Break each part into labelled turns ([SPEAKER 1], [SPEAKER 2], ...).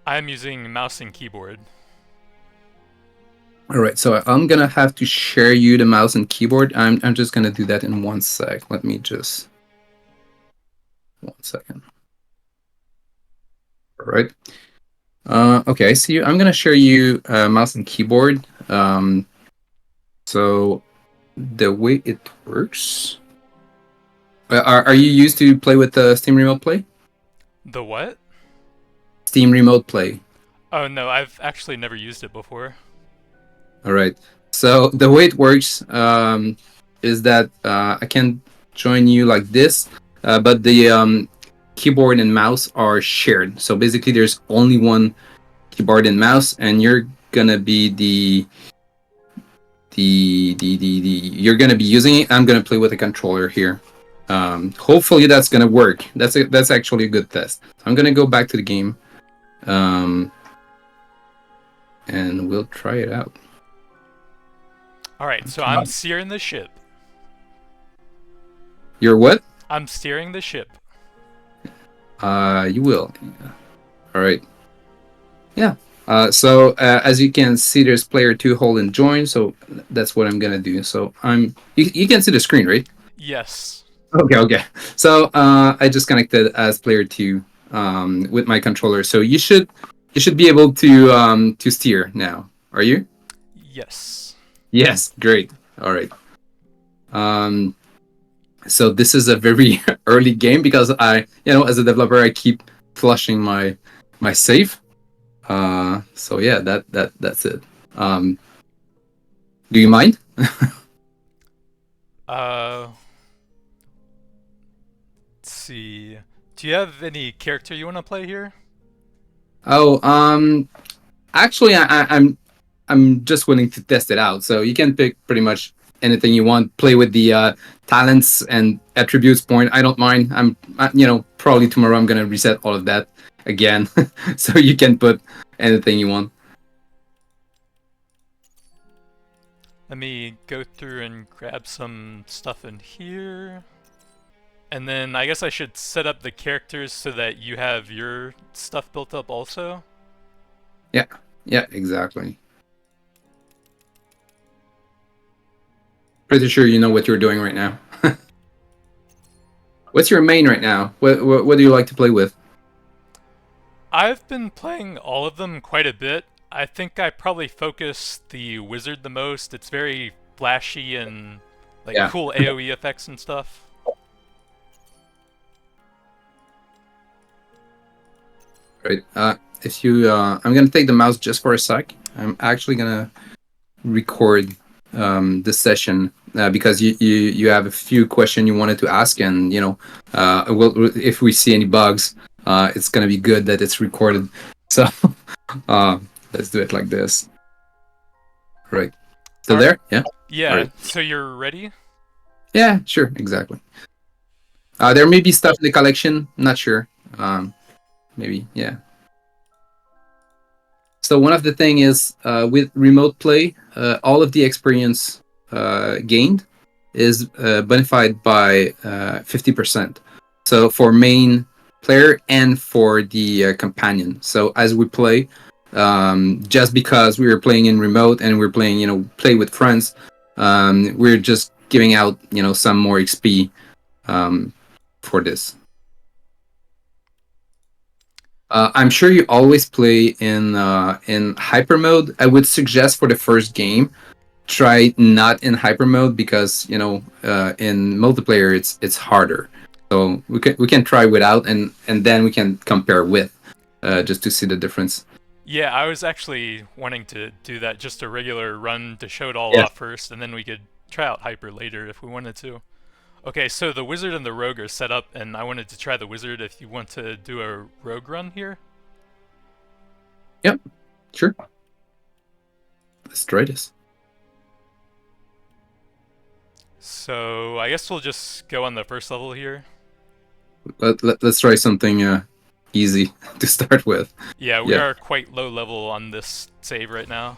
[SPEAKER 1] I'm using mouse and keyboard.
[SPEAKER 2] All right, so I'm gonna have to share you the mouse and keyboard. I'm just gonna do that in 1 sec. Let me just 1 second. All right. Okay, I see you. I'm gonna share you mouse and keyboard. So the way it works. Are you used to play with Steam Remote Play?
[SPEAKER 1] The what?
[SPEAKER 2] Steam Remote Play.
[SPEAKER 1] Oh no, I've actually never used it before.
[SPEAKER 2] All right. So the way it works is that I can join you like this, but the keyboard and mouse are shared. So basically, there's only one keyboard and mouse, and you're gonna be the you're gonna be using it. I'm gonna play with a controller here. Hopefully that's gonna work. That's actually a good test. I'm gonna go back to the game, um, and we'll try it out.
[SPEAKER 1] Alright, so
[SPEAKER 2] Come
[SPEAKER 1] I'm
[SPEAKER 2] on.
[SPEAKER 1] steering the ship.
[SPEAKER 2] You're what?
[SPEAKER 1] I'm steering the ship.
[SPEAKER 2] You will. All right. Yeah. So as you can see, there's player two hold and join. So that's what I'm gonna do. So you can see the screen, right?
[SPEAKER 1] Yes.
[SPEAKER 2] Okay. Okay. So I just connected as player two with my controller. So you should be able to steer now. Are you?
[SPEAKER 1] Yes.
[SPEAKER 2] Yes. Great. All right. Um. So this is a very early game because as a developer, I keep flushing my save. So yeah, that's it. Um, do you mind?
[SPEAKER 1] Uh, let's see. Do you have any character you want to play here?
[SPEAKER 2] Oh, actually, I'm just willing to test it out. So you can pick pretty much anything you want. Play with the talents and attributes point. I don't mind. Probably tomorrow I'm gonna reset all of that again, so you can put anything you want.
[SPEAKER 1] Let me go through and grab some stuff in here. And then I guess I should set up the characters so that you have your stuff built up also.
[SPEAKER 2] Yeah, yeah, exactly. Pretty sure you know what you're doing right now. What's your main right now? What do you like to play with?
[SPEAKER 1] I've been playing all of them quite a bit. I think I probably focus the wizard the most. It's very flashy and like
[SPEAKER 2] Yeah,
[SPEAKER 1] cool AoE effects and stuff.
[SPEAKER 2] right. If you, I'm gonna take the mouse just for a sec. I'm actually gonna record this session because you have a few questions you wanted to ask, and if we see any bugs, it's gonna be good that it's recorded. So uh, let's do it like this. Right. Still
[SPEAKER 1] Alright.
[SPEAKER 2] there? Yeah. All
[SPEAKER 1] Yeah,
[SPEAKER 2] right.
[SPEAKER 1] so you're ready?
[SPEAKER 2] Yeah. Sure. Exactly. There may be stuff in the collection. Not sure. Maybe. Yeah. So one of the thing is with remote play, all of the experience gained is benefited by 50%. So for main player and for the companion. So as we play, just because we were playing in remote and we're playing, play with friends, we're just giving out, some more XP for this. I'm sure you always play in hyper mode. I would suggest for the first game, try not in hyper mode because in multiplayer it's harder. So we can try without and then we can compare with just to see the difference.
[SPEAKER 1] Yeah, I was actually wanting to do that, just a regular run to show it all
[SPEAKER 2] Yeah.
[SPEAKER 1] off first, and then we could try out Hyper later if we wanted to. Okay, so the wizard and the rogue are set up, and I wanted to try the wizard if you want to do a rogue run here.
[SPEAKER 2] Yep. Sure. Let's try this.
[SPEAKER 1] So I guess we'll just go on the first level here.
[SPEAKER 2] Let's try something easy to start with.
[SPEAKER 1] Yeah, we
[SPEAKER 2] Yeah.
[SPEAKER 1] are quite low level on this save right now.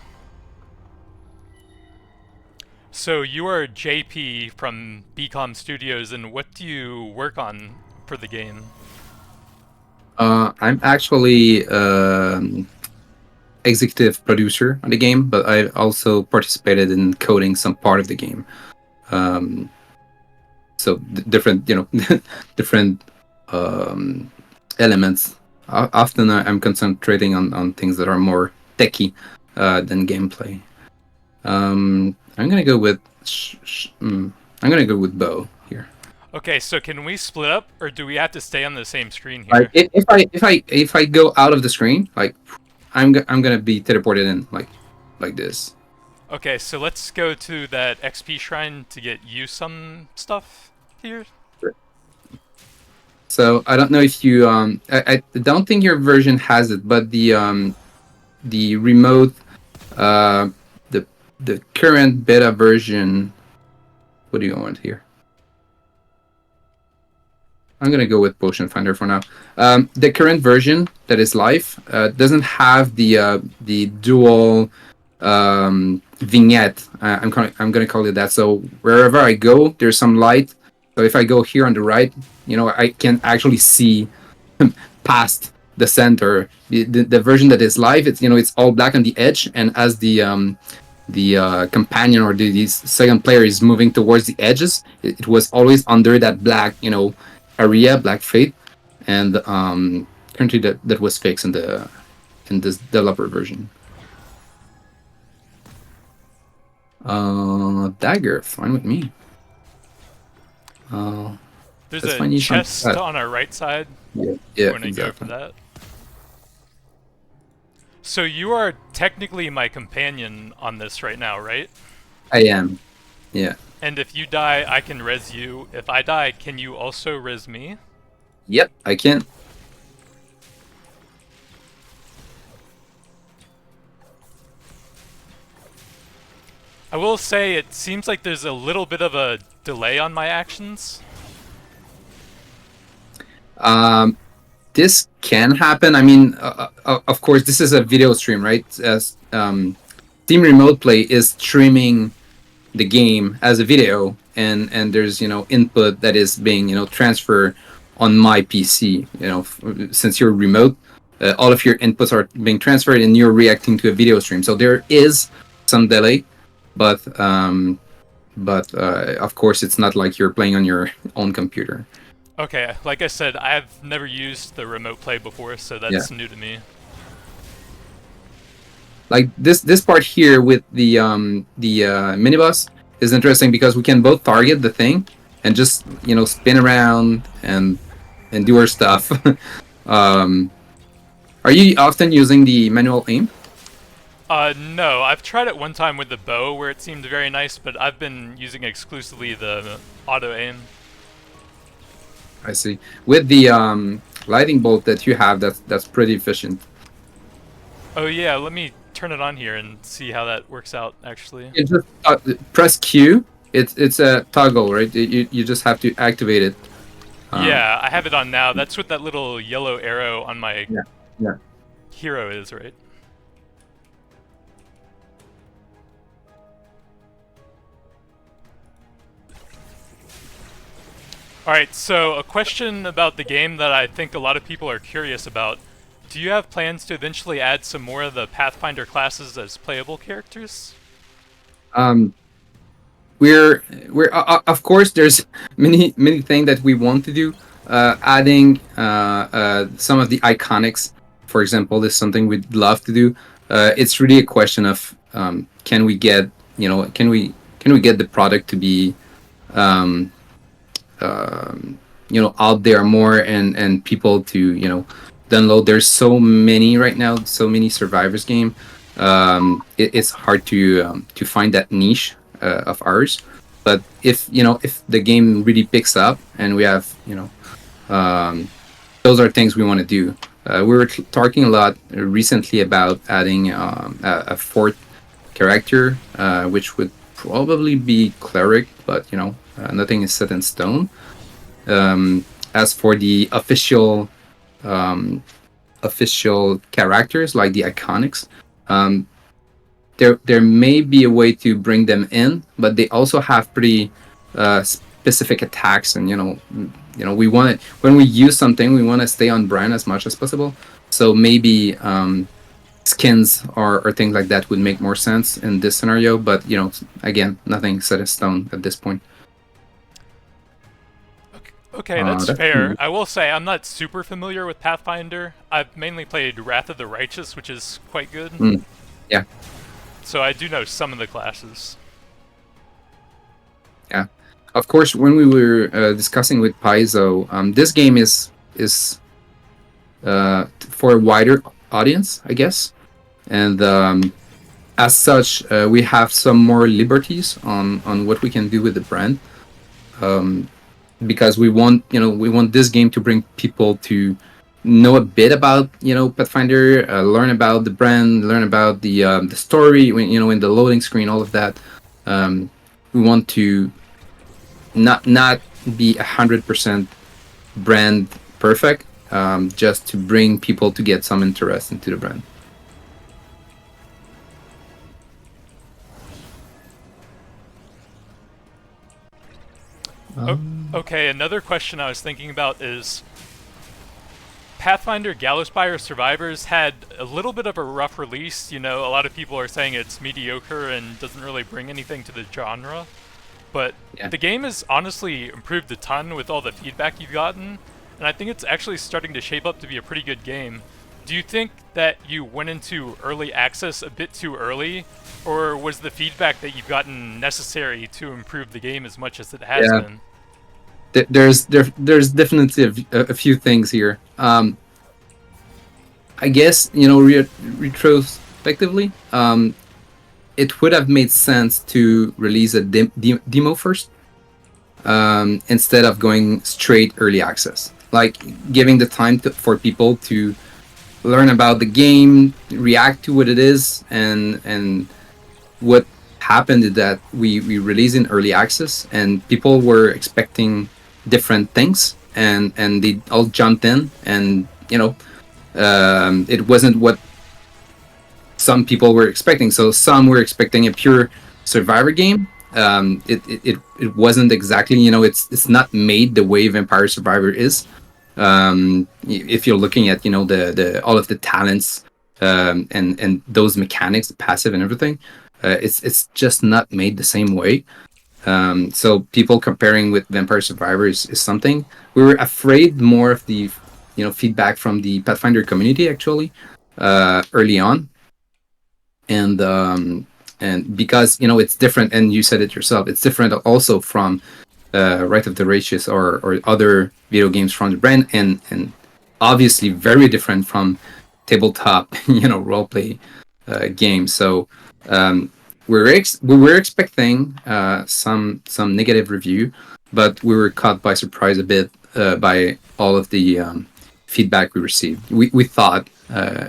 [SPEAKER 1] So you are JP from BCom Studios, and what do you work on for the game?
[SPEAKER 2] I'm actually executive producer on the game, but I also participated in coding some part of the game. Um, so different, different elements. Often I'm concentrating on things that are more techy than gameplay. I'm gonna go with I'm gonna go with bow here.
[SPEAKER 1] Okay, so can we split up, or do we have to stay on the same screen
[SPEAKER 2] Like
[SPEAKER 1] here?
[SPEAKER 2] if I go out of the screen, like I'm gonna be teleported in like this.
[SPEAKER 1] Okay, so let's go to that XP shrine to get you some stuff here.
[SPEAKER 2] So I don't know if you I don't think your version has it, but the remote uh the the current beta version. What do you want here? I'm gonna go with Potion Finder for now. The current version that is live doesn't have the dual vignette. I'm gonna call it that. So wherever I go, there's some light. So if I go here on the right, I can actually see past the center. The version that is live, it's all black on the edge, and as the companion or the second player is moving towards the edges, it was always under that black, area, black fade, and currently that was fixed in this developer version. Dagger, fine with me.
[SPEAKER 1] There's
[SPEAKER 2] Let's
[SPEAKER 1] a
[SPEAKER 2] find you some.
[SPEAKER 1] chest on our right side.
[SPEAKER 2] Yeah,
[SPEAKER 1] We're gonna go for
[SPEAKER 2] exactly.
[SPEAKER 1] that. So you are technically my companion on this right now, right?
[SPEAKER 2] I am. Yeah.
[SPEAKER 1] And if you die, I can res you. If I die, can you also res me?
[SPEAKER 2] Yep, I can.
[SPEAKER 1] I will say it seems like there's a little bit of a delay on my actions.
[SPEAKER 2] Um, this can happen. I mean, of course, this is a video stream, right? As Steam Remote Play is streaming the game as a video, and there's input that is being transferred on my PC. Since you're remote, all of your inputs are being transferred, and you're reacting to a video stream. So there is some delay, but of course, it's not like you're playing on your own computer.
[SPEAKER 1] Okay, like I said, I've never used the remote play before, so that's
[SPEAKER 2] Yeah.
[SPEAKER 1] new to me.
[SPEAKER 2] Like this part here with the minibus is interesting because we can both target the thing and just spin around and do our stuff. um, are you often using the manual aim?
[SPEAKER 1] No, I've tried it one time with the bow where it seemed very nice, but I've been using exclusively the auto aim.
[SPEAKER 2] I see. With the lightning bolt that you have, that's pretty efficient.
[SPEAKER 1] Oh yeah, let me turn it on here and see how that works out, actually.
[SPEAKER 2] You just press Q. It's a toggle, right? You just have to activate it.
[SPEAKER 1] Yeah, I have it on now. That's what that little yellow arrow on my
[SPEAKER 2] Yeah.
[SPEAKER 1] hero is, right? Alright, so a question about the game that I think a lot of people are curious about. Do you have plans to eventually add some more of the Pathfinder classes as playable characters?
[SPEAKER 2] Um, we're of course there's many things that we want to do. Adding some of the iconics, for example, is something we'd love to do. It's really a question of can we get can we get the product to be um, out there more, and people to download. There's so many right now, so many survivors game. It's hard to find that niche of ours. But if the game really picks up and we have those are things we want to do. We were talking a lot recently about adding a fourth character, which would probably be cleric, but nothing is set in stone. As for the official characters like the iconics, there may be a way to bring them in, but they also have pretty specific attacks and we want to, when we use something, we want to stay on brand as much as possible. So maybe skins or things like that would make more sense in this scenario. But again, nothing set in stone at this point.
[SPEAKER 1] Okay, that's
[SPEAKER 2] That's
[SPEAKER 1] fair. I will say I'm not super familiar with Pathfinder. I've mainly played Wrath of the Righteous, which is quite good.
[SPEAKER 2] Yeah.
[SPEAKER 1] So I do know some of the classes.
[SPEAKER 2] Yeah. Of course, when we were discussing with Paizo, this game is for a wider audience, I guess, and as such, we have some more liberties on what we can do with the brand. Because we want this game to bring people to know a bit about Pathfinder, learn about the brand, learn about the story. In the loading screen, all of that. We want to not be 100% brand perfect, just to bring people to get some interest into the brand.
[SPEAKER 1] Okay, another question I was thinking about is Pathfinder Gallowspire Survivors had a little bit of a rough release. A lot of people are saying it's mediocre and doesn't really bring anything to the genre. But the game has honestly improved a ton with all the feedback you've gotten, and I think it's actually starting to shape up to be a pretty good game. Do you think that you went into early access a bit too early, or was the feedback that you've gotten necessary to improve the game as much as it has been?
[SPEAKER 2] There's definitely a few things here. I guess retrospectively, it would have made sense to release a demo first, instead of going straight early access. Like giving the time for people to learn about the game, react to what it is, and what happened is that we released in early access, and people were expecting different things, and they all jumped in, and it wasn't what some people were expecting. So some were expecting a pure survivor game. It wasn't exactly, it's not made the way Vampire Survivor is. If you're looking at the all of the talents, and those mechanics, passive and everything, it's just not made the same way. So people comparing with Vampire Survivor is something. We were afraid more of the feedback from the Pathfinder community, actually, early on, and because it's different, and you said it yourself, it's different also from Right of the Righteous or other video games from the brand, and obviously very different from tabletop roleplay games. So we were expecting some negative review, but we were caught by surprise a bit by all of the feedback we received. We thought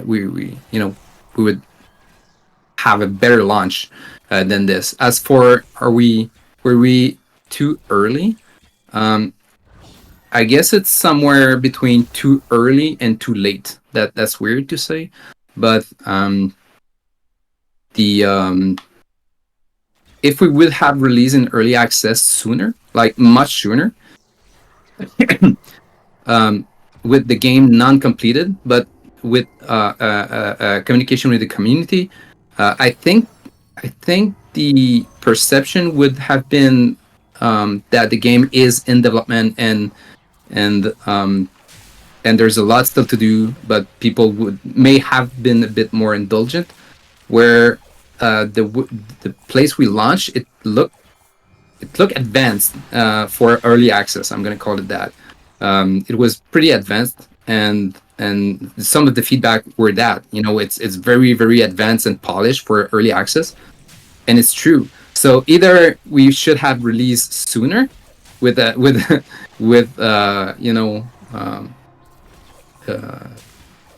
[SPEAKER 2] we would have a better launch than this. As for were we too early? I guess it's somewhere between too early and too late. That's weird to say, but if we would have released in early access sooner, like much sooner, with the game non-completed, but with communication with the community, I think the perception would have been that the game is in development, and there's a lot still to do, but people may have been a bit more indulgent. Where the place we launched, it looked advanced for early access. I'm gonna call it that. It was pretty advanced, and some of the feedback were that it's very, very advanced and polished for early access, and it's true. So either we should have released sooner with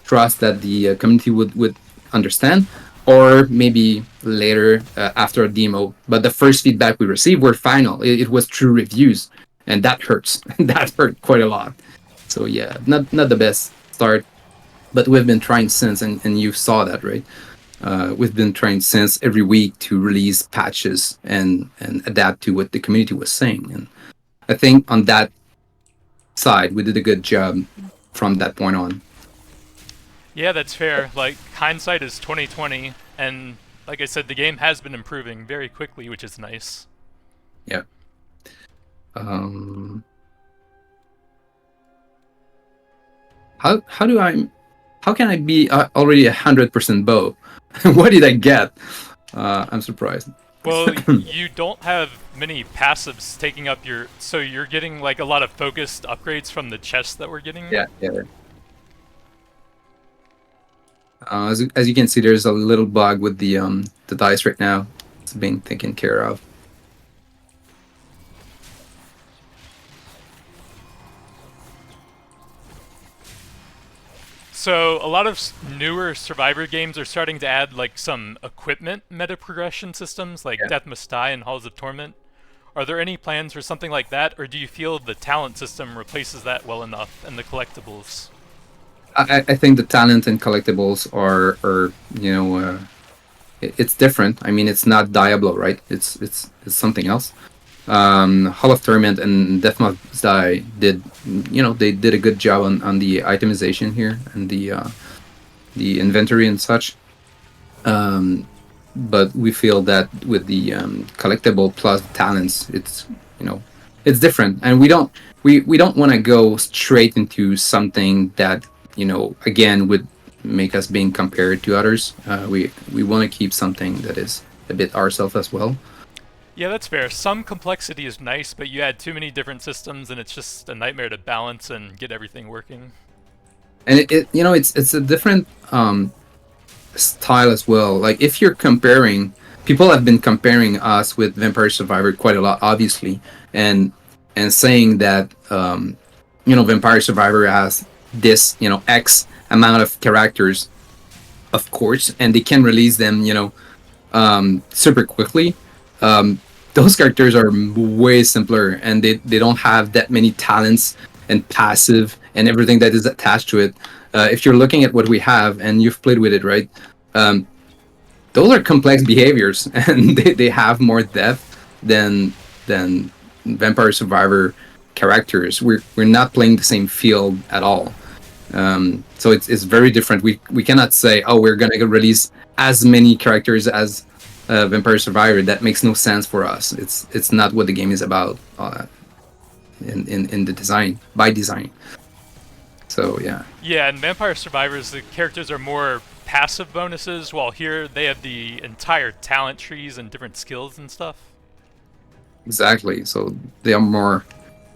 [SPEAKER 2] trust that the community would understand, or maybe later after a demo. But the first feedback we received were final. It was true reviews, and that hurts. That hurt quite a lot. So yeah, not the best start, but we've been trying since, and you saw that, right? We've been trying since every week to release patches and adapt to what the community was saying. And I think on that side, we did a good job from that point on.
[SPEAKER 1] Yeah, that's fair. Like, hindsight is 2020, and like I said, the game has been improving very quickly, which is nice.
[SPEAKER 2] Yeah. How can I be already 100% bow? What did I get? I'm surprised.
[SPEAKER 1] Well, you don't have many passives taking up your... So you're getting, like, a lot of focused upgrades from the chests that we're getting?
[SPEAKER 2] Yeah. As you can see, there's a little bug with the dice right now. It's being taken care of.
[SPEAKER 1] So a lot of newer Survivor games are starting to add like some equipment meta progression systems like Death Must Die and Halls of Torment. Are there any plans for something like that, or do you feel the talent system replaces that well enough and the collectibles?
[SPEAKER 2] I think the talent and collectibles are it's different. I mean, it's not Diablo, right? It's something else. Hall of Torment and Death Must Die did, they did a good job on the itemization here and the inventory and such. But we feel that with the collectible plus talents, it's different, and we don't want to go straight into something that again would make us being compared to others. We want to keep something that is a bit ourselves as well.
[SPEAKER 1] Yeah, that's fair. Some complexity is nice, but you add too many different systems and it's just a nightmare to balance and get everything working.
[SPEAKER 2] And it's a different style as well. Like if you're comparing, people have been comparing us with Vampire Survivor quite a lot, obviously, and saying that Vampire Survivor has this X amount of characters, of course, and they can release them super quickly. Those characters are way simpler, and they don't have that many talents and passive and everything that is attached to it. If you're looking at what we have and you've played with it, right? Those are complex behaviors, and they have more depth than Vampire Survivor characters. We're not playing the same field at all. So it's very different. We cannot say, oh, we're gonna release as many characters as Vampire Survivor. That makes no sense for us. It's not what the game is about in the design, by design. So yeah.
[SPEAKER 1] Yeah, in Vampire Survivors, the characters are more passive bonuses, while here they have the entire talent trees and different skills and stuff.
[SPEAKER 2] Exactly. So they are more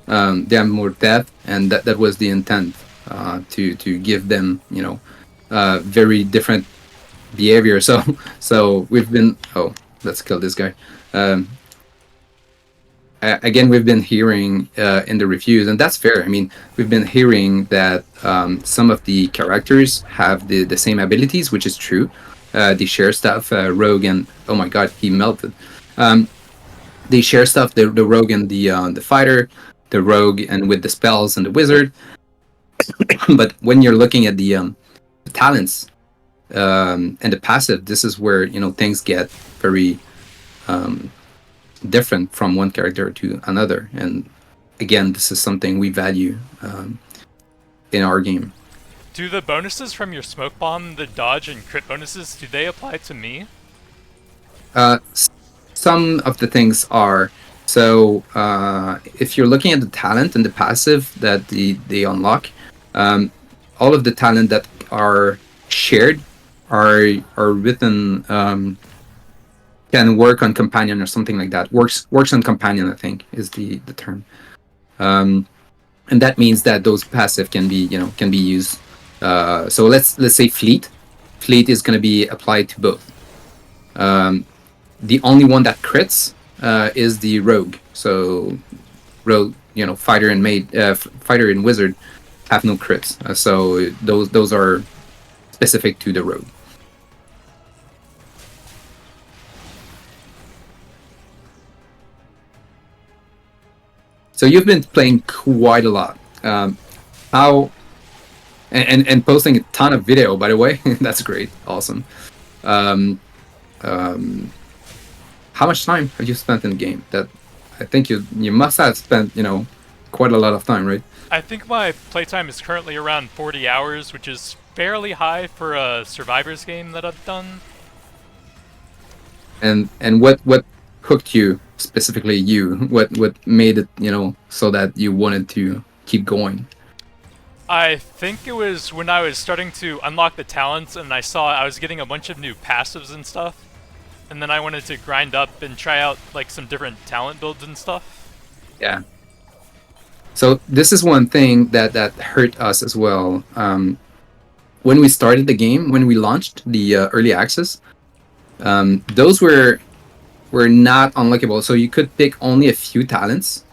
[SPEAKER 2] depth, and that was the intent, to give them very different behavior. So we've been, let's kill this guy. Again, we've been hearing in the reviews, and that's fair. I mean, we've been hearing that some of the characters have the same abilities, which is true. They share stuff. Rogue and oh my god, he melted. They share stuff. The rogue and the fighter, the rogue and with the spells and the wizard. But when you're looking at the talents and the passive, this is where things get very different from one character to another. And again, this is something we value in our game.
[SPEAKER 1] Do the bonuses from your smoke bomb, the dodge and crit bonuses, do they apply to me?
[SPEAKER 2] Some of the things are. So if you're looking at the talent and the passive that they unlock, all of the talent that are shared are written, can work on companion or something like that. Works on companion, I think, is the term. And that means that those passive can be used. So let's say fleet. Fleet is going to be applied to both. The only one that crits is the rogue. So rogue, fighter and fighter and wizard have no crits. So those are specific to the rogue. So you've been playing quite a lot. How and posting a ton of video, by the way. That's great, awesome. How much time have you spent in the game? That I think you must have spent quite a lot of time, right?
[SPEAKER 1] I think my playtime is currently around 40 hours, which is fairly high for a Survivors game that I've done.
[SPEAKER 2] And what hooked you specifically? You what made it so that you wanted to keep going?
[SPEAKER 1] I think it was when I was starting to unlock the talents and I saw I was getting a bunch of new passives and stuff. And then I wanted to grind up and try out like some different talent builds and stuff.
[SPEAKER 2] Yeah. So this is one thing that hurt us as well. When we started the game, when we launched the early access, those were not unlockable. So you could pick only a few talents.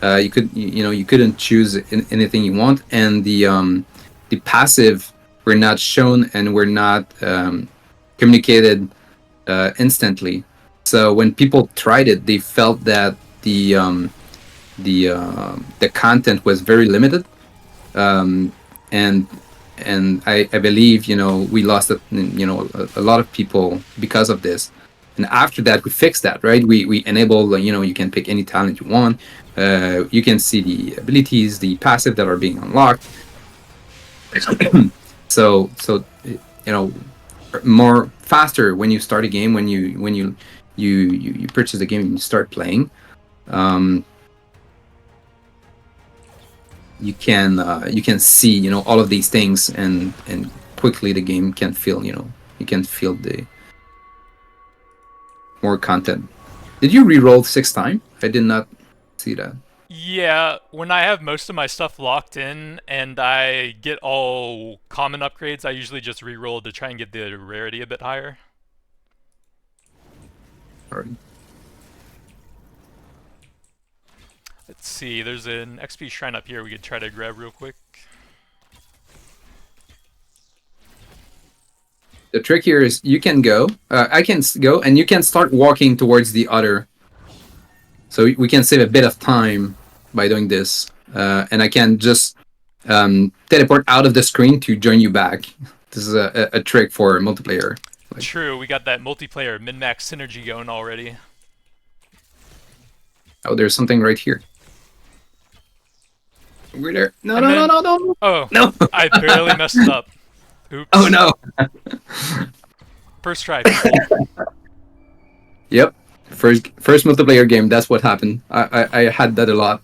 [SPEAKER 2] You couldn't choose anything you want, and the passive were not shown and were not communicated instantly. So when people tried it, they felt that the content was very limited, and I believe we lost a lot of people because of this. And after that, we fixed that, right? We enable you can pick any talent you want. You can see the abilities, the passive that are being unlocked. so more faster when you start a game, when you purchase the game and you start playing. You can see all of these things, and quickly the game can feel you can feel the more content. Did you re-roll 6 times? I did not see that.
[SPEAKER 1] Yeah, when I have most of my stuff locked in and I get all common upgrades, I usually just re-roll to try and get the rarity a bit higher.
[SPEAKER 2] All right.
[SPEAKER 1] Let's see, there's an XP shrine up here we could try to grab real quick.
[SPEAKER 2] The trick here is you can go. I can go, and you can start walking towards the other. So we can save a bit of time by doing this, and I can just teleport out of the screen to join you back. This is a trick for multiplayer.
[SPEAKER 1] True, we got that multiplayer min-max synergy going already.
[SPEAKER 2] Oh, there's something right here. We're there. No.
[SPEAKER 1] Oh,
[SPEAKER 2] no!
[SPEAKER 1] I barely messed it up. Oops.
[SPEAKER 2] Oh no!
[SPEAKER 1] First try.
[SPEAKER 2] Yep. First multiplayer game. That's what happened. I had that a lot.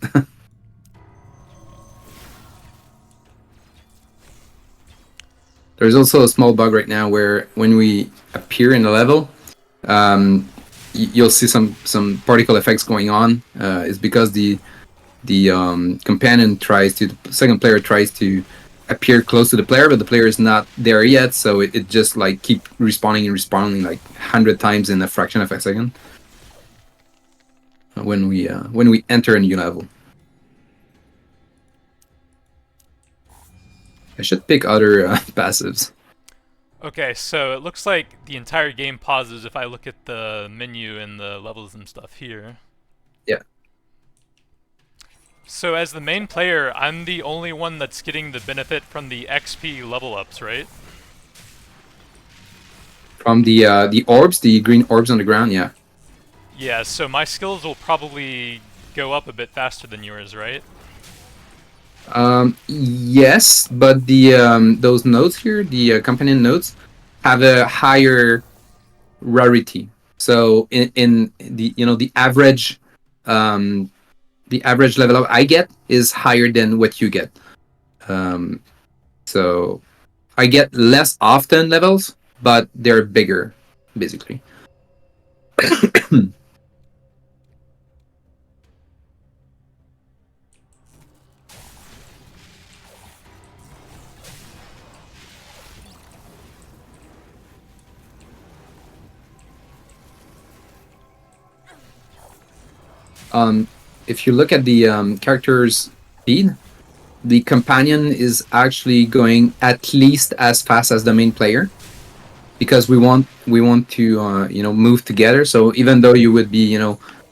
[SPEAKER 2] There's also a small bug right now where when we appear in a level, you'll see some particle effects going on. It's because the companion the second player tries to appear close to the player, but the player is not there yet, so it just like keep respawning like 100 times in a fraction of a second when we enter a new level. I should pick other passives.
[SPEAKER 1] Okay, so it looks like the entire game pauses if I look at the menu and the levels and stuff here.
[SPEAKER 2] Yeah.
[SPEAKER 1] So as the main player, I'm the only one that's getting the benefit from the XP level ups, right?
[SPEAKER 2] From the orbs, the green orbs on the ground, yeah.
[SPEAKER 1] Yeah, so my skills will probably go up a bit faster than yours, right?
[SPEAKER 2] Yes, but the those nodes here, the companion nodes, have a higher rarity. So in the the average level up I get is higher than what you get. So I get less often levels, but they're bigger, basically. If you look at the character's speed, the companion is actually going at least as fast as the main player, because we want to move together. So even though you would be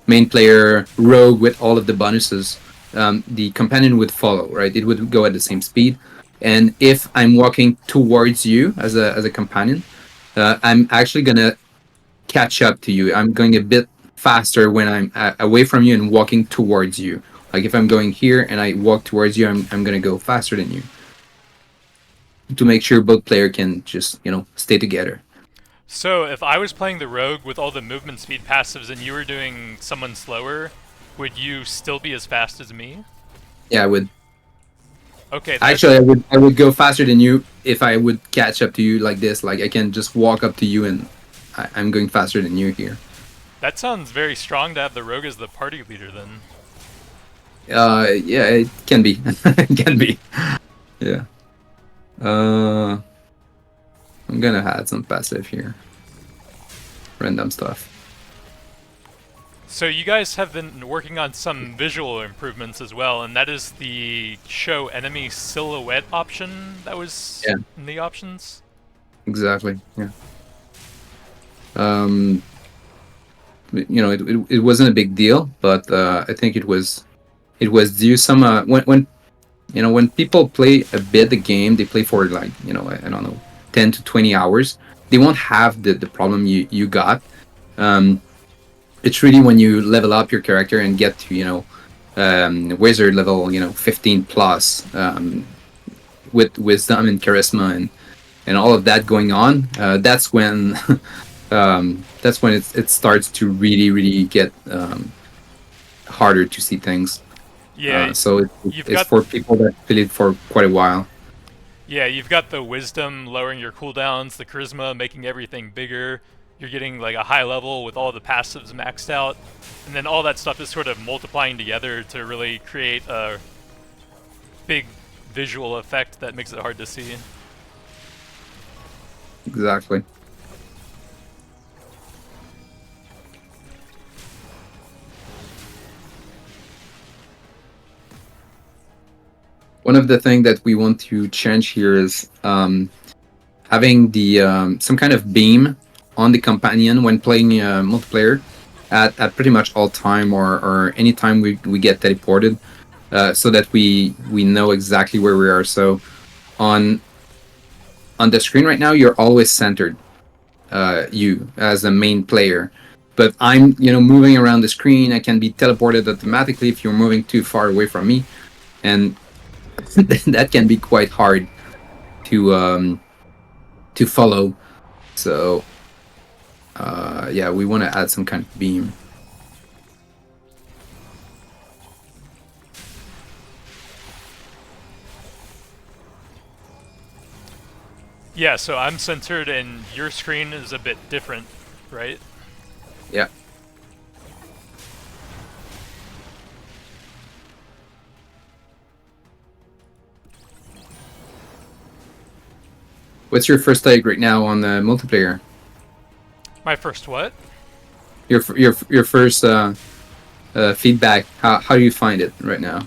[SPEAKER 2] main player rogue with all of the bonuses, the companion would follow, right? It would go at the same speed. And if I'm walking towards you as a companion, I'm actually gonna catch up to you. I'm going a bit faster when I'm away from you and walking towards you. Like if I'm going here and I walk towards you, I'm gonna go faster than you. To make sure both player can just, stay together.
[SPEAKER 1] So if I was playing the rogue with all the movement speed passives and you were doing someone slower, would you still be as fast as me?
[SPEAKER 2] Yeah, I would.
[SPEAKER 1] Okay.
[SPEAKER 2] Actually, I would go faster than you if I would catch up to you like this. Like I can just walk up to you and I'm going faster than you here.
[SPEAKER 1] That sounds very strong to have the rogue as the party leader then.
[SPEAKER 2] Yeah, it can be. It can be. Yeah. I'm gonna add some passive here. Random stuff.
[SPEAKER 1] So you guys have been working on some visual improvements as well, and that is the show enemy silhouette option that was in the options?
[SPEAKER 2] Exactly. Yeah. It wasn't a big deal, but I think it was due some when people play a bit the game, they play for like I don't know 10 to 20 hours. They won't have the problem you got. It's really when you level up your character and get to wizard level 15 plus with wisdom and charisma and all of that going on. That's when it starts to really get harder to see things.
[SPEAKER 1] Yeah.
[SPEAKER 2] So it's for people that play it for quite a while.
[SPEAKER 1] Yeah, you've got the wisdom lowering your cooldowns, the charisma making everything bigger. You're getting like a high level with all the passives maxed out, and then all that stuff is sort of multiplying together to really create a big visual effect that makes it hard to see.
[SPEAKER 2] Exactly. One of the things that we want to change here is having the some kind of beam on the companion when playing multiplayer at pretty much all time or any time we get teleported, so that we know exactly where we are. So on the screen right now, you're always centered, you as the main player. But I'm moving around the screen. I can be teleported automatically if you're moving too far away from me, and that can be quite hard to follow. So yeah, we want to add some kind of beam.
[SPEAKER 1] Yeah, so I'm centered and your screen is a bit different, right?
[SPEAKER 2] Yeah. What's your first take right now on the multiplayer?
[SPEAKER 1] My first what?
[SPEAKER 2] Your first feedback. How do you find it right now?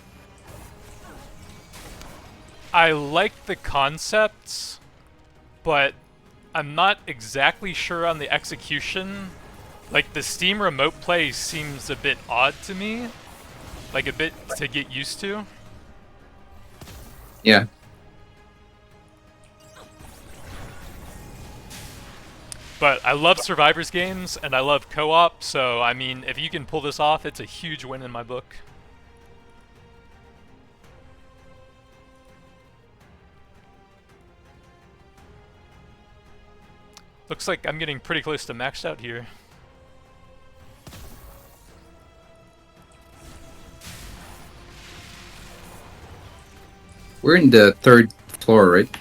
[SPEAKER 1] I like the concepts, but I'm not exactly sure on the execution. Like, the Steam remote play seems a bit odd to me. Like, a bit to get used to.
[SPEAKER 2] Yeah.
[SPEAKER 1] But I love Survivors games, and I love co-op, so, I mean, if you can pull this off, it's a huge win in my book. Looks like I'm getting pretty close to maxed out here.
[SPEAKER 2] We're in the 3rd floor, right?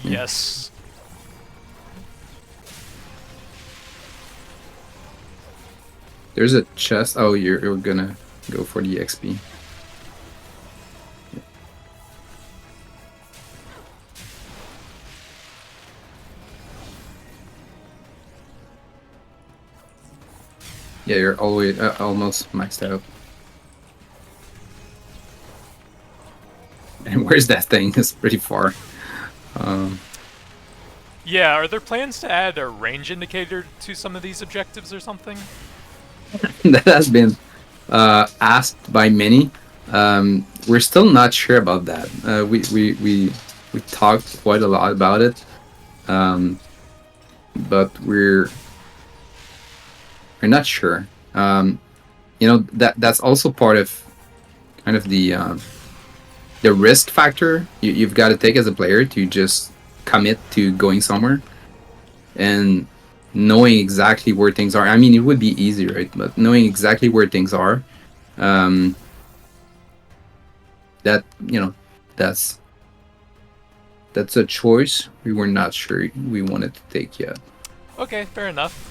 [SPEAKER 1] Yes.
[SPEAKER 2] There's a chest. Oh, you're gonna go for the XP. Yeah, you're always almost maxed out. And where's that thing? It's pretty far.
[SPEAKER 1] Yeah, are there plans to add a range indicator to some of these objectives or something?
[SPEAKER 2] That has been asked by many. We're still not sure about that. We talked quite a lot about it, but we're not sure. That's also part of kind of the risk factor you've got to take as a player to just commit to going somewhere and knowing exactly where things are. I mean, it would be easy, right? But knowing exactly where things are, that that's a choice we were not sure we wanted to take yet.
[SPEAKER 1] Okay, fair enough.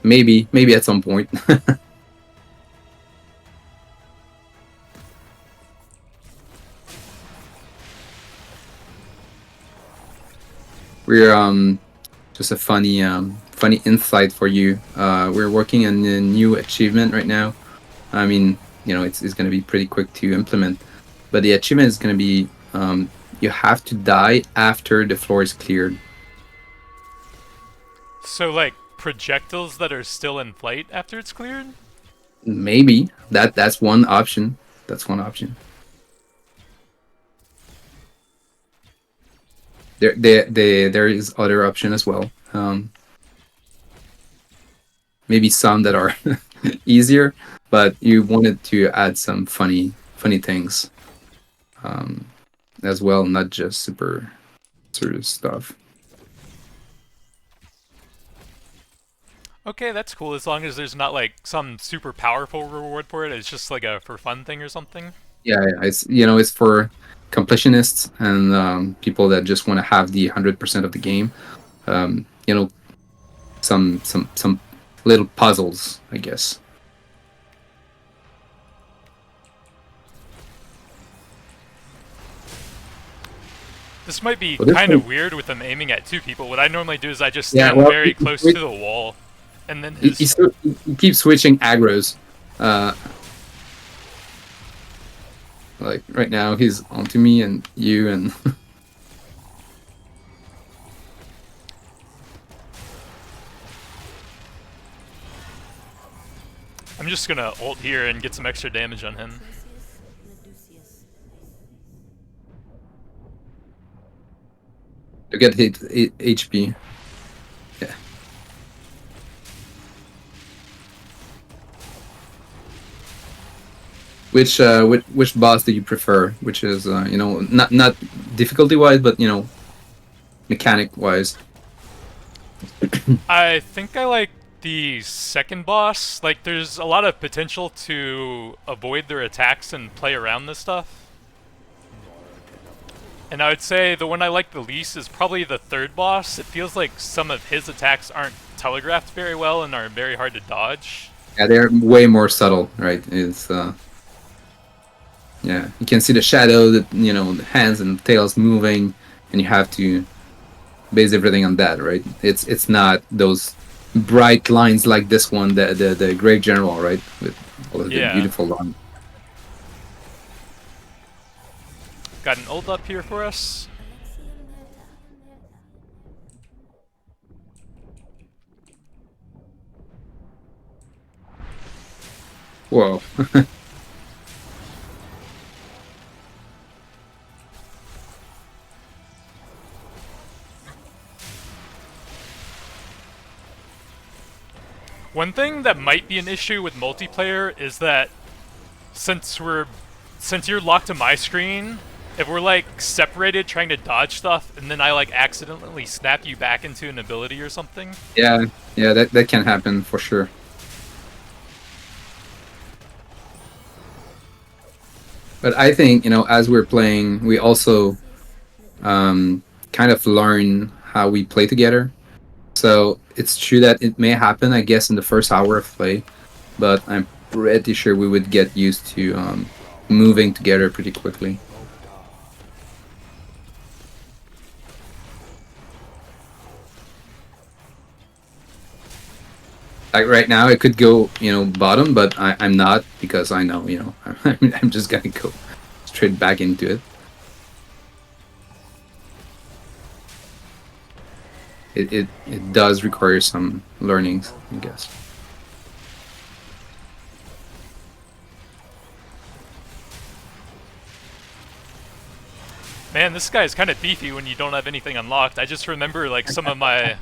[SPEAKER 2] Maybe at some point. We're just a funny insight for you. We're working on a new achievement right now. I mean, it's going to be pretty quick to implement, but the achievement is going to be you have to die after the floor is cleared.
[SPEAKER 1] So, like, projectiles that are still in flight after it's cleared?
[SPEAKER 2] Maybe that's one option. That's one option. There is other option as well. Maybe some that are easier, but you wanted to add some funny things as well, not just super sort of stuff.
[SPEAKER 1] Okay, that's cool, as long as there's not, like, some super powerful reward for it. It's just, like, a for fun thing or something.
[SPEAKER 2] Yeah, it's for completionists and people that just want to have the 100% of the game. Some little puzzles, I guess.
[SPEAKER 1] This might be kind of weird with them aiming at two people. What I normally do is I just stand very close to the wall, and then
[SPEAKER 2] he keeps switching aggros. Like right now, he's onto me and you and.
[SPEAKER 1] I'm just gonna ult here and get some extra damage on him.
[SPEAKER 2] To get hit HP. Yeah. Which boss do you prefer? Which is not difficulty wise, but mechanic wise.
[SPEAKER 1] I think I like the second boss. Like, there's a lot of potential to avoid their attacks and play around this stuff. And I would say the one I like the least is probably the third boss. It feels like some of his attacks aren't telegraphed very well and are very hard to dodge.
[SPEAKER 2] Yeah, they're way more subtle, right? It's yeah, you can see the shadow, the hands and tails moving, and you have to base everything on that, right? It's not those bright lines like this one, the Grave General, right? With all of the beautiful line.
[SPEAKER 1] Got an ult up here for us.
[SPEAKER 2] Whoa.
[SPEAKER 1] One thing that might be an issue with multiplayer is that since you're locked to my screen, if we're like separated trying to dodge stuff and then I like accidentally snap you back into an ability or something.
[SPEAKER 2] Yeah, that can happen for sure. But I think, as we're playing, we also kind of learn how we play together. So it's true that it may happen, I guess, in the first hour of play, but I'm pretty sure we would get used to moving together pretty quickly. Like right now, it could go, bottom, but I'm not, because I know, I'm just gonna go straight back into it. It does require some learnings, I guess.
[SPEAKER 1] Man, this guy is kind of beefy when you don't have anything unlocked. I just remember like some of my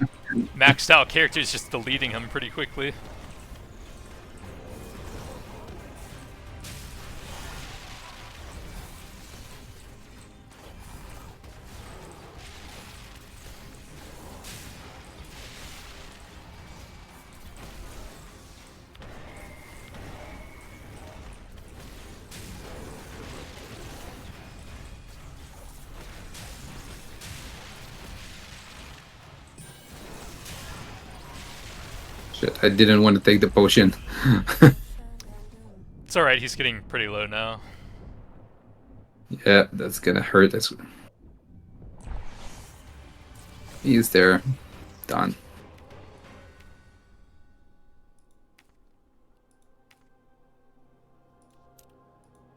[SPEAKER 1] maxed out characters just deleting him pretty quickly.
[SPEAKER 2] Shit, I didn't want to take the potion.
[SPEAKER 1] It's alright, he's getting pretty low now.
[SPEAKER 2] Yeah, that's gonna hurt. He's there. Done.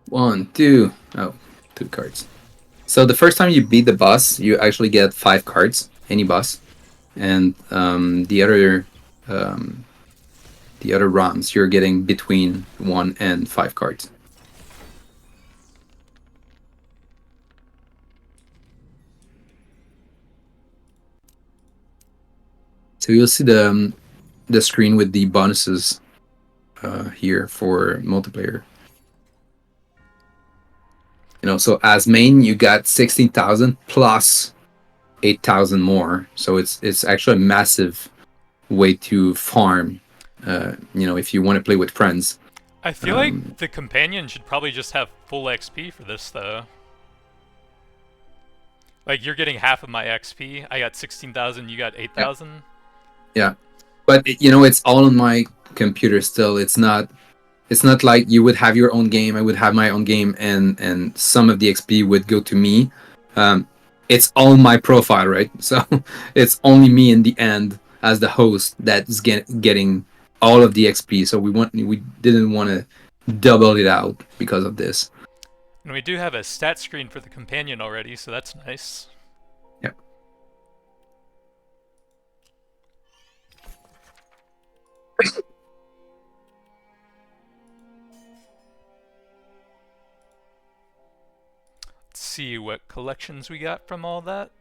[SPEAKER 2] One, two. Oh, 2 cards. So the first time you beat the boss, you actually get 5 cards, any boss, and the other rounds you're getting between 1 and 5 cards. So you'll see the screen with the bonuses here for multiplayer. So as main you got 16,000 plus 8,000 more. So it's actually a massive way to farm. If you want to play with friends.
[SPEAKER 1] I feel like the companion should probably just have full XP for this, though. Like, you're getting half of my XP. I got 16,000, you got 8,000.
[SPEAKER 2] Yeah, but it's all on my computer still. It's not like you would have your own game, I would have my own game, and some of the XP would go to me. It's all my profile, right? So it's only me in the end as the host that's getting all of the XP. So we didn't want to double it out because of this.
[SPEAKER 1] And we do have a stat screen for the companion already, so that's nice.
[SPEAKER 2] Yep.
[SPEAKER 1] Let's see what collections we got from all that.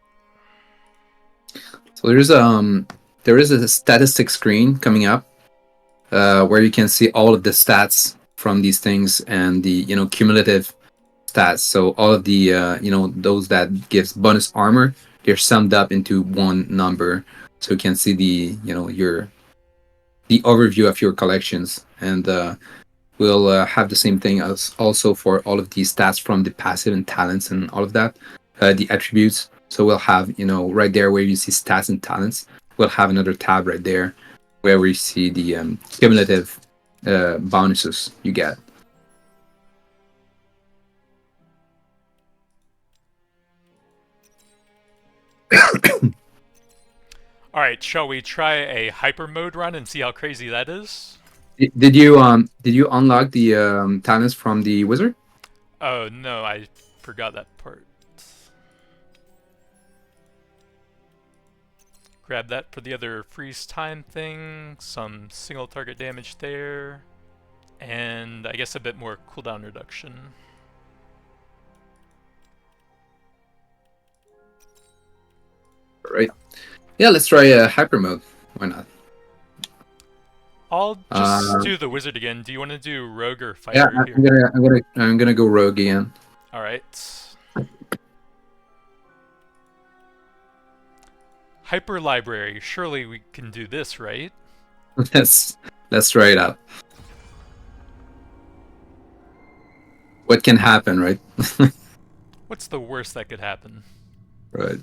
[SPEAKER 2] So there is a statistic screen coming up where you can see all of the stats from these things and the cumulative stats. So all of the those that gives bonus armor, they're summed up into one number, so you can see the the overview of your collections. And we'll have the same thing as also for all of these stats from the passive and talents and all of that, the attributes. So we'll have right there where you see stats and talents, we'll have another tab right there where we see the cumulative bonuses you get.
[SPEAKER 1] Alright, shall we try a hyper mode run and see how crazy that is?
[SPEAKER 2] Did you unlock the talents from the wizard?
[SPEAKER 1] Oh no, I forgot that part. Grab that for the other freeze time thing, some single target damage there, and I guess a bit more cooldown reduction.
[SPEAKER 2] Right. Yeah, let's try hyper mode. Why not?
[SPEAKER 1] I'll just do the wizard again. Do you want to do rogue or
[SPEAKER 2] Yeah,
[SPEAKER 1] fighter here?
[SPEAKER 2] I'm gonna go rogue again.
[SPEAKER 1] All right. Hyper library. Surely we can do this, right?
[SPEAKER 2] let's try it out. What can happen, right?
[SPEAKER 1] What's the worst that could happen?
[SPEAKER 2] Right.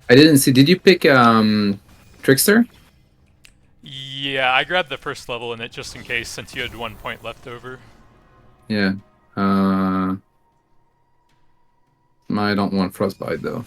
[SPEAKER 2] I didn't see. Did you pick Trickster?
[SPEAKER 1] Yeah, I grabbed the first level in it just in case, since you had 1 point left over.
[SPEAKER 2] Yeah. I don't want frostbite though.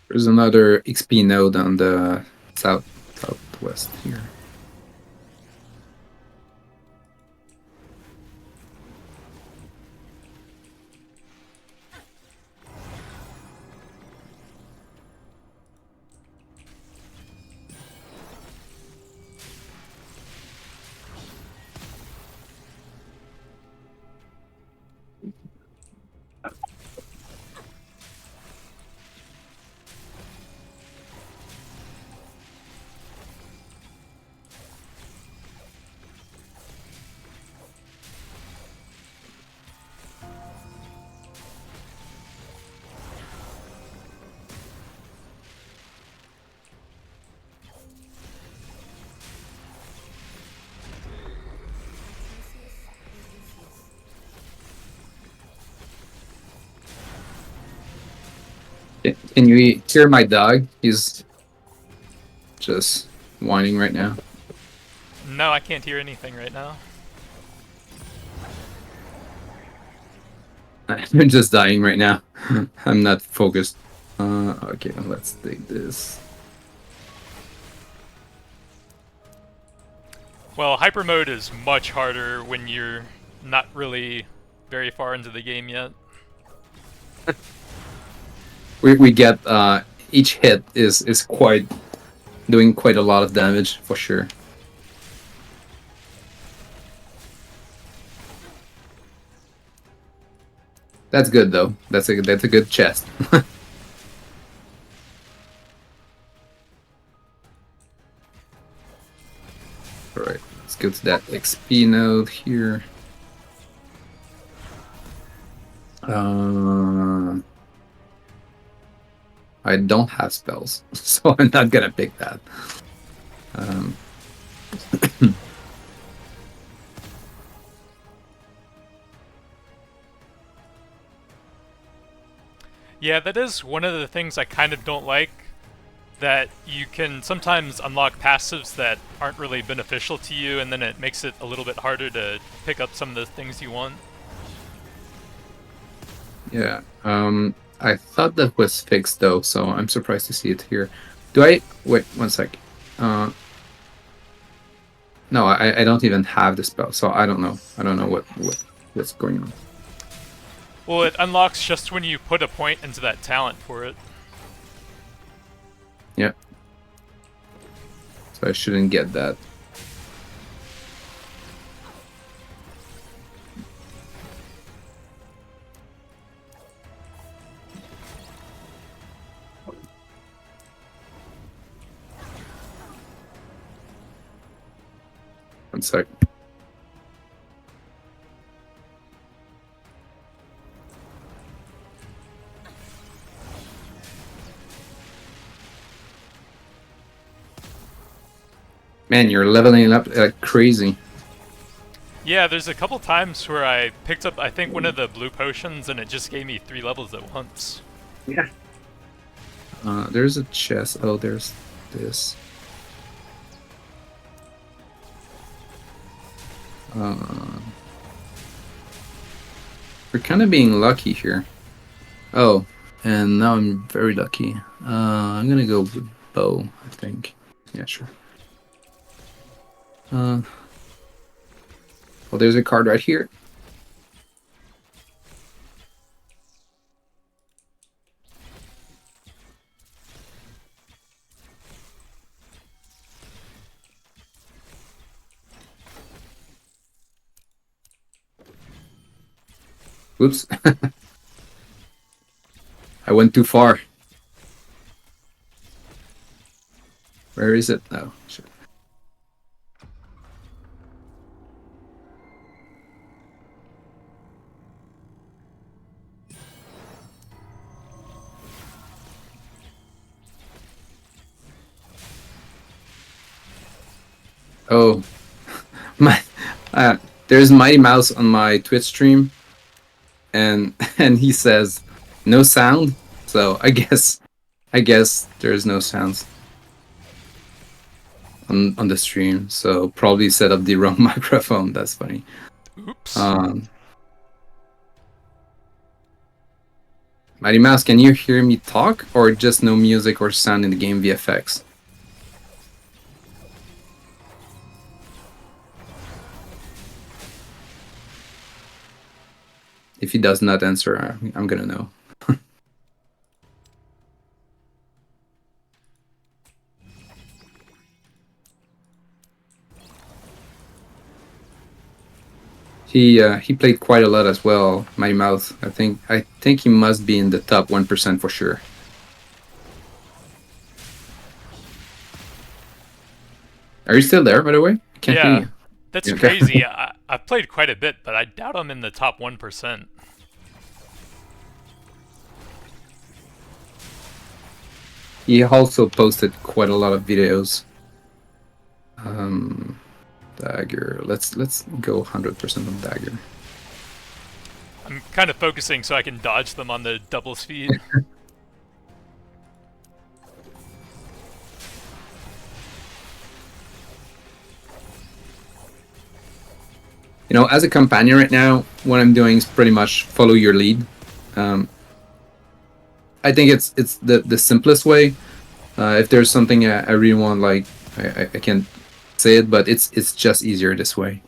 [SPEAKER 2] There's another XP node on the southwest here. Can you hear my dog? He's just whining right now.
[SPEAKER 1] No, I can't hear anything right now.
[SPEAKER 2] I'm just dying right now. I'm not focused. Okay, let's take this.
[SPEAKER 1] Well, hyper mode is much harder when you're not really very far into the game yet.
[SPEAKER 2] We get each hit is quite doing quite a lot of damage for sure. That's good though. That's a good chest. Alright, let's go to that XP node here. I don't have spells, so I'm not gonna pick that.
[SPEAKER 1] Yeah, that is one of the things I kind of don't like, that you can sometimes unlock passives that aren't really beneficial to you, and then it makes it a little bit harder to pick up some of the things you want.
[SPEAKER 2] Yeah, I thought that was fixed though, so I'm surprised to see it here. Do I... Wait, one sec. No, I don't even have the spell, so I don't know. I don't know what's going on.
[SPEAKER 1] Well, it unlocks just when you put a point into that talent for it.
[SPEAKER 2] Yeah. So I shouldn't get that. One sec. Man, you're leveling up like crazy.
[SPEAKER 1] Yeah, there's a couple times where I picked up, I think, one of the blue potions, and it just gave me 3 levels at once.
[SPEAKER 2] Yeah. There's a chest. Oh, there's this. We're kind of being lucky here. Oh, and now I'm very lucky. I'm gonna go with bow, I think. Yeah, sure. Well, there's a card right here. Oops. I went too far. Where is it? Oh, shit. Oh, my! There's Mighty Mouse on my Twitch stream, and he says no sound. So I guess there's no sounds on the stream. So probably set up the wrong microphone. That's funny.
[SPEAKER 1] Oops.
[SPEAKER 2] Mighty Mouse, can you hear me talk, or just no music or sound in the game VFX? If he does not answer, I'm gonna know. He played quite a lot as well, Mighty Mouse. I think he must be in the top 1% for sure. Are you still there, by the way? I can't hear you.
[SPEAKER 1] That's
[SPEAKER 2] Okay.
[SPEAKER 1] crazy. I've played quite a bit, but I doubt I'm in the top 1%.
[SPEAKER 2] He also posted quite a lot of videos. Dagger. Let's go 100% on dagger.
[SPEAKER 1] I'm kind of focusing so I can dodge them on the double speed.
[SPEAKER 2] as a companion right now, what I'm doing is pretty much follow your lead. I think it's the simplest way. If there's something I really want, like I can't say it, but it's just easier this way.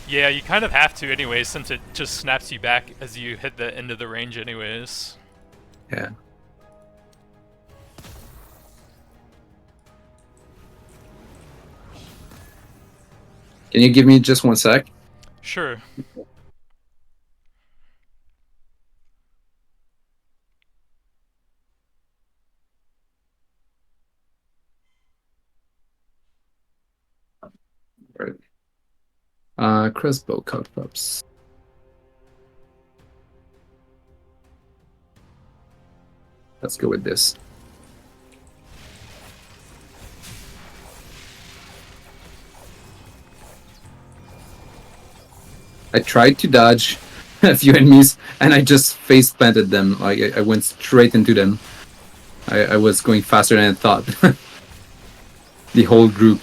[SPEAKER 1] Yeah, you kind of have to anyways, since it just snaps you back as you hit the end of the range anyways.
[SPEAKER 2] Yeah. Can you give me just 1 sec?
[SPEAKER 1] Sure.
[SPEAKER 2] Right. Crossbow cups. Let's go with this. I tried to dodge a few enemies, and I just face planted them. Like I went straight into them. I was going faster than I thought. The whole group.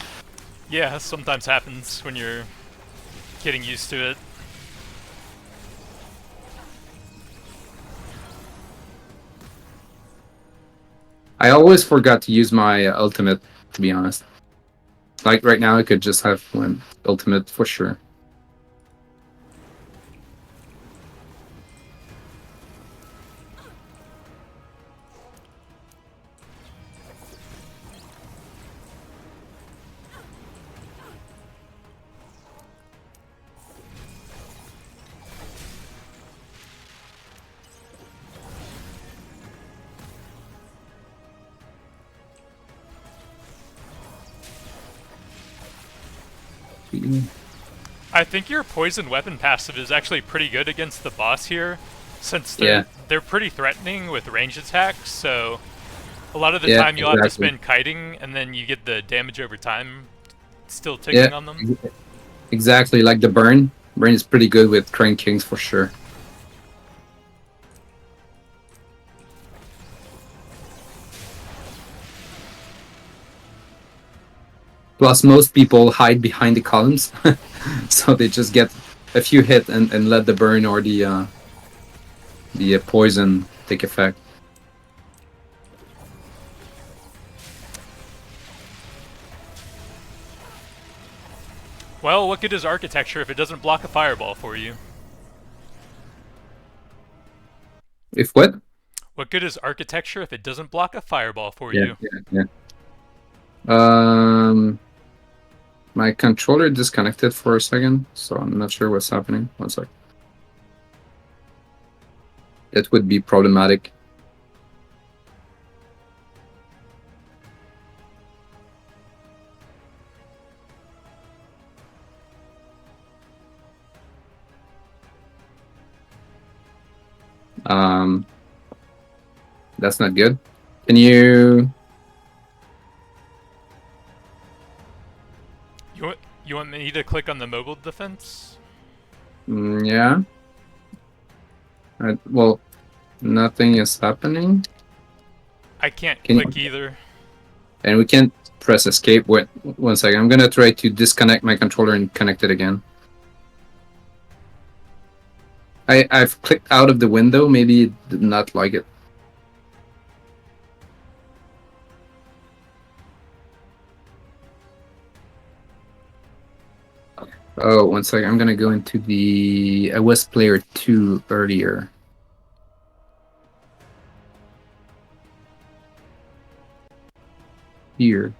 [SPEAKER 1] Yeah, sometimes happens when you're getting used to it.
[SPEAKER 2] I always forgot to use my ultimate, to be honest. Like right now, I could just have one ultimate for sure.
[SPEAKER 1] I think your poison weapon passive is actually pretty good against the boss here, since
[SPEAKER 2] Yeah.
[SPEAKER 1] they're pretty threatening with ranged attacks, so a lot of the
[SPEAKER 2] Yeah,
[SPEAKER 1] time you'll have to
[SPEAKER 2] exactly.
[SPEAKER 1] spend kiting, and then you get the damage over time still
[SPEAKER 2] Yeah,
[SPEAKER 1] ticking on them.
[SPEAKER 2] exactly. Like the burn. Burn is pretty good with Crane Kings for sure. Plus, most people hide behind the columns, so they just get a few hit and let the burn or the poison take effect.
[SPEAKER 1] Well, what good is architecture if it doesn't block a fireball for you?
[SPEAKER 2] If what?
[SPEAKER 1] What good is architecture if it doesn't block a fireball for
[SPEAKER 2] Yeah,
[SPEAKER 1] you?
[SPEAKER 2] yeah, yeah. My controller disconnected for a second, so I'm not sure what's happening. 1 sec. It would be problematic. Um, that's not good. Can you?
[SPEAKER 1] You want me to click on the mobile defense?
[SPEAKER 2] Yeah. Well, nothing is happening.
[SPEAKER 1] I can't
[SPEAKER 2] Can
[SPEAKER 1] click
[SPEAKER 2] you?
[SPEAKER 1] either.
[SPEAKER 2] And we can't press escape. Wait 1 second. I'm gonna try to disconnect my controller and connect it again. I've clicked out of the window. Maybe it did not like it. Oh, 1 second. I'm gonna go into the. I was player 2 earlier. Here.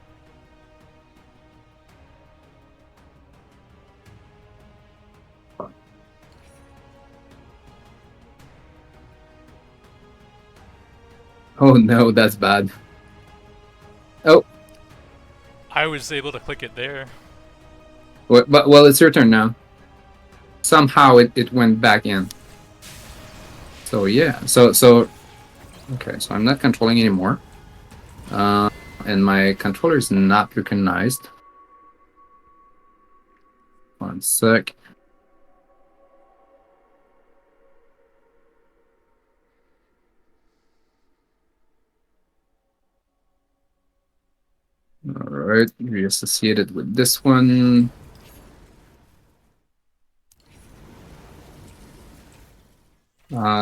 [SPEAKER 2] Oh no, that's bad. Oh,
[SPEAKER 1] I was able to click it there.
[SPEAKER 2] well, it's your turn now. Somehow it went back in. So yeah, so okay, so I'm not controlling anymore, and my controller is not recognized. 1 sec. Alright, reassociated with this one.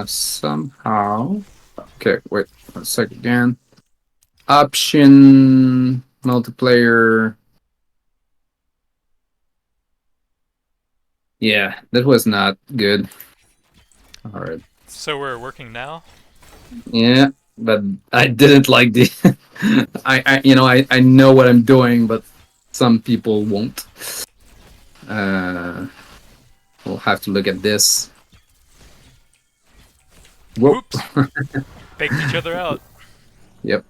[SPEAKER 2] Somehow. Okay, wait 1 second again. Option multiplayer. Yeah, that was not good. Alright.
[SPEAKER 1] So we're working now?
[SPEAKER 2] Yeah, but I didn't like the I know what I'm doing, but some people won't. We'll have to look at this. Whoop.
[SPEAKER 1] Oops! Baked each other out.
[SPEAKER 2] Yep.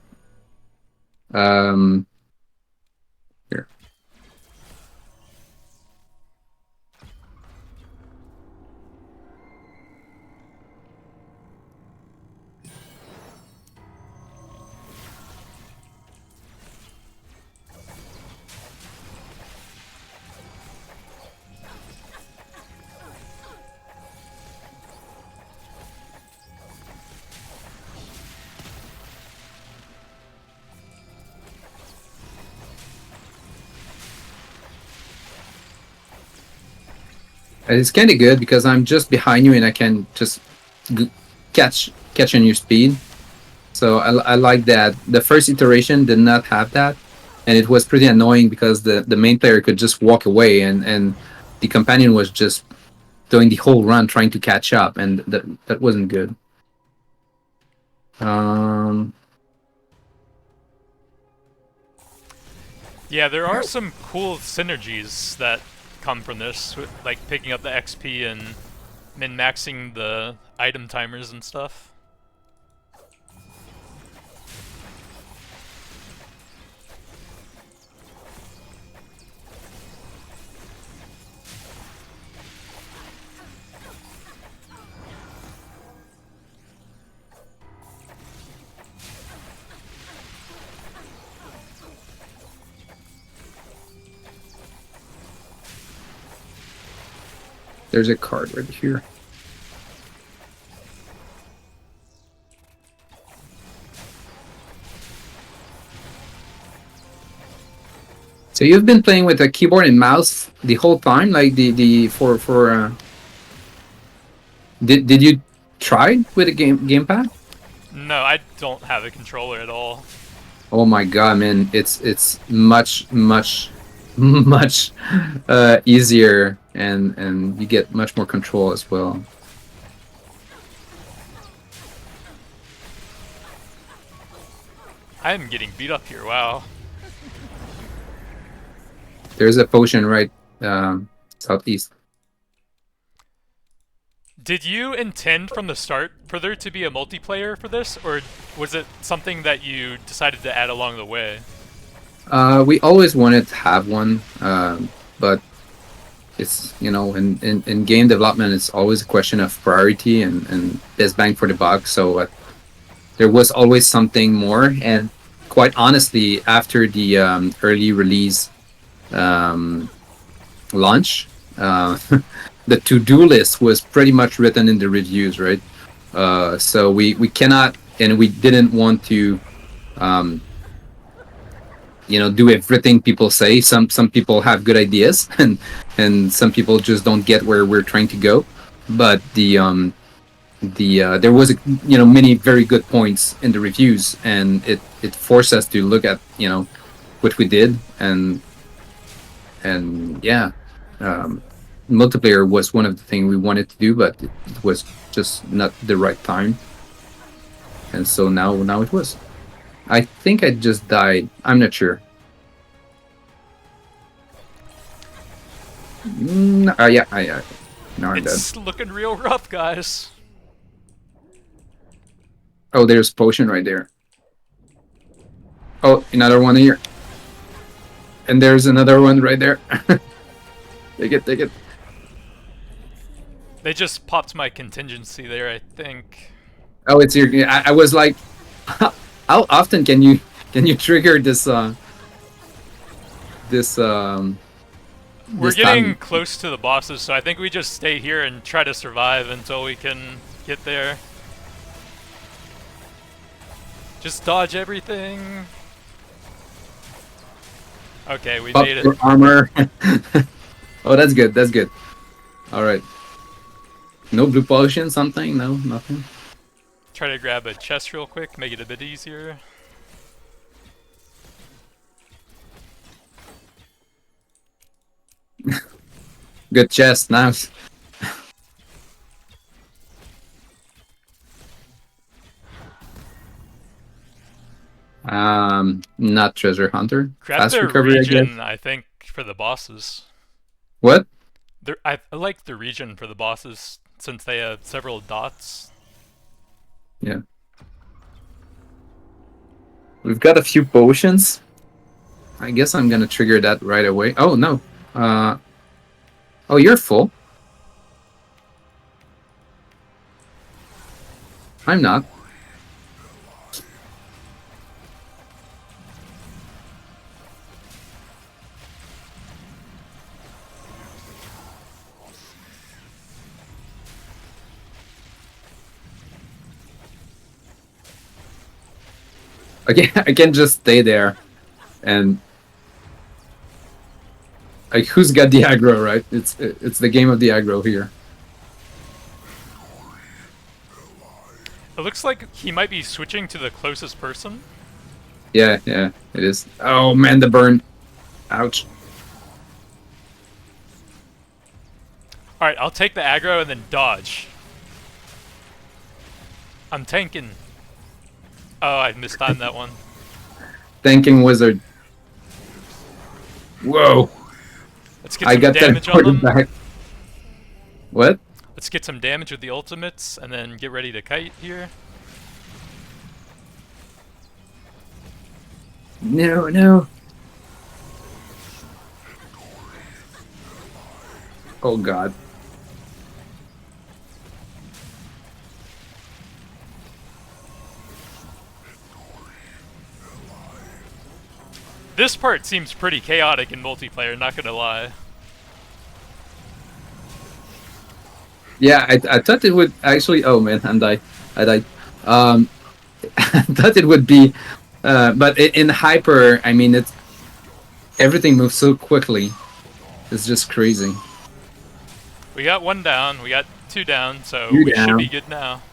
[SPEAKER 2] Here. It's kind of good because I'm just behind you and I can just catch on your speed. So I like that. The first iteration did not have that, and it was pretty annoying because the main player could just walk away and the companion was just doing the whole run trying to catch up, and that wasn't good.
[SPEAKER 1] Yeah, there are some cool synergies that come from this, like picking up the XP and min-maxing the item timers and stuff.
[SPEAKER 2] There's a card right here. So you've been playing with a keyboard and mouse the whole time, like did you try with a gamepad?
[SPEAKER 1] No, I don't have a controller at all.
[SPEAKER 2] Oh my god, man! It's much much easier, and you get much more control as well.
[SPEAKER 1] I'm getting beat up here. Wow.
[SPEAKER 2] There's a potion right southeast.
[SPEAKER 1] Did you intend from the start for there to be a multiplayer for this, or was it something that you decided to add along the way?
[SPEAKER 2] We always wanted to have one, but it's, in game development, it's always a question of priority and best bang for the buck. So there was always something more, and quite honestly, after the early release launch, the to-do list was pretty much written in the reviews, right? So we cannot, and we didn't want to do everything people say. Some people have good ideas, and some people just don't get where we're trying to go. But there was many very good points in the reviews, and it forced us to look at what we did, and yeah, multiplayer was one of the things we wanted to do, but it was just not the right time, and so now it was. I think I just died. I'm not sure. Yeah, now I'm dead.
[SPEAKER 1] It's looking real rough, guys.
[SPEAKER 2] Oh, there's potion right there. Oh, another one here. And there's another one right there. Take it.
[SPEAKER 1] They just popped my contingency there, I think.
[SPEAKER 2] Oh, it's here. I was like, how often can you trigger this
[SPEAKER 1] We're getting close to the bosses, so I think we just stay here and try to survive until we can get there. Just dodge everything. Okay, we
[SPEAKER 2] Pop
[SPEAKER 1] made it.
[SPEAKER 2] your armor. Oh, that's good. That's good. All right. No blue potion, something? No, nothing.
[SPEAKER 1] Try to grab a chest real quick, make it a bit easier.
[SPEAKER 2] Good chest, nice. Not treasure hunter.
[SPEAKER 1] Grab
[SPEAKER 2] Fast
[SPEAKER 1] the
[SPEAKER 2] recovery, I guess.
[SPEAKER 1] region, I think, for the bosses.
[SPEAKER 2] What?
[SPEAKER 1] I like the region for the bosses since they have several dots.
[SPEAKER 2] Yeah. We've got a few potions. I guess I'm gonna trigger that right away. Oh no. Oh, you're full. I'm not. I can just stay there, and like, who's got the aggro, right? It's the game of the aggro here.
[SPEAKER 1] It looks like he might be switching to the closest person.
[SPEAKER 2] Yeah, yeah, it is. Oh man, the burn. Ouch.
[SPEAKER 1] Alright, I'll take the aggro and then dodge. I'm tanking. Oh, I mistimed that one.
[SPEAKER 2] Thanking wizard. Whoa.
[SPEAKER 1] Let's get
[SPEAKER 2] I
[SPEAKER 1] some
[SPEAKER 2] got
[SPEAKER 1] damage on them.
[SPEAKER 2] back. What?
[SPEAKER 1] Let's get some damage with the ultimates and then get ready to kite here.
[SPEAKER 2] No, no. Oh god.
[SPEAKER 1] This part seems pretty chaotic in multiplayer, not gonna lie.
[SPEAKER 2] Yeah, I thought it would actually. Oh man, I died. I thought it would be, but in hyper, I mean, it's everything moves so quickly. It's just crazy.
[SPEAKER 1] We got one down, we got two down, so
[SPEAKER 2] Two
[SPEAKER 1] we should
[SPEAKER 2] down.
[SPEAKER 1] be good now.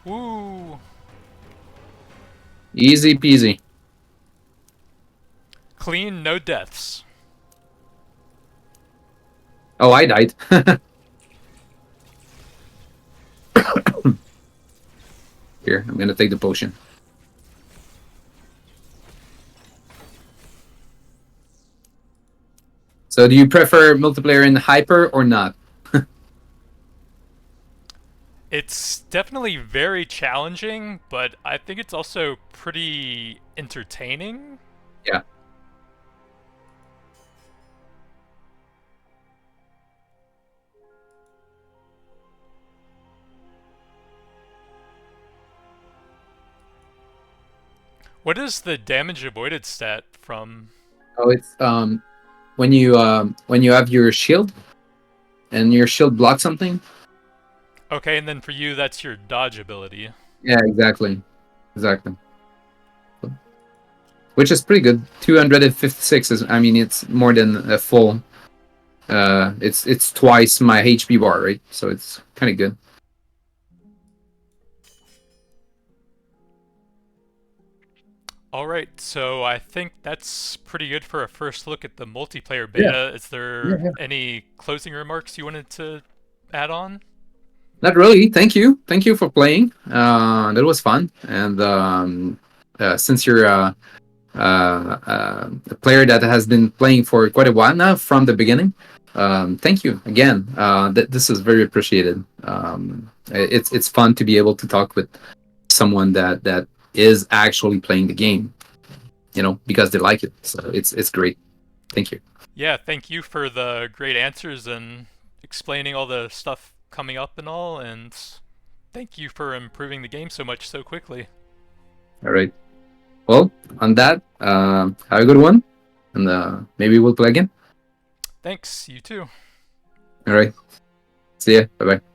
[SPEAKER 1] Woo!
[SPEAKER 2] Easy peasy.
[SPEAKER 1] Clean, no deaths.
[SPEAKER 2] Oh, I died. Here, I'm gonna take the potion. So, do you prefer multiplayer in hyper or not?
[SPEAKER 1] It's definitely very challenging, but I think it's also pretty entertaining.
[SPEAKER 2] Yeah.
[SPEAKER 1] What is the damage avoided stat from?
[SPEAKER 2] Oh, it's when you have your shield, and your shield blocks something.
[SPEAKER 1] Okay, and then for you, that's your dodge ability.
[SPEAKER 2] Yeah, exactly, exactly. Which is pretty good. 256 is. I mean, it's more than a full. It's twice my HP bar, right? So it's kind of good.
[SPEAKER 1] Alright, so I think that's pretty good for a first look at the multiplayer beta. Is there any closing remarks you wanted to add on?
[SPEAKER 2] Not really. Thank you. Thank you for playing. That was fun. And since you're a player that has been playing for quite a while now from the beginning, thank you again. This is very appreciated. It's fun to be able to talk with someone that is actually playing the game, because they like it. So it's great. Thank you.
[SPEAKER 1] Yeah, thank you for the great answers and explaining all the stuff coming up and all, and thank you for improving the game so much so quickly.
[SPEAKER 2] All right. Well, on that, have a good one, and maybe we'll play again.
[SPEAKER 1] Thanks, you too.
[SPEAKER 2] All right. See ya. Bye bye.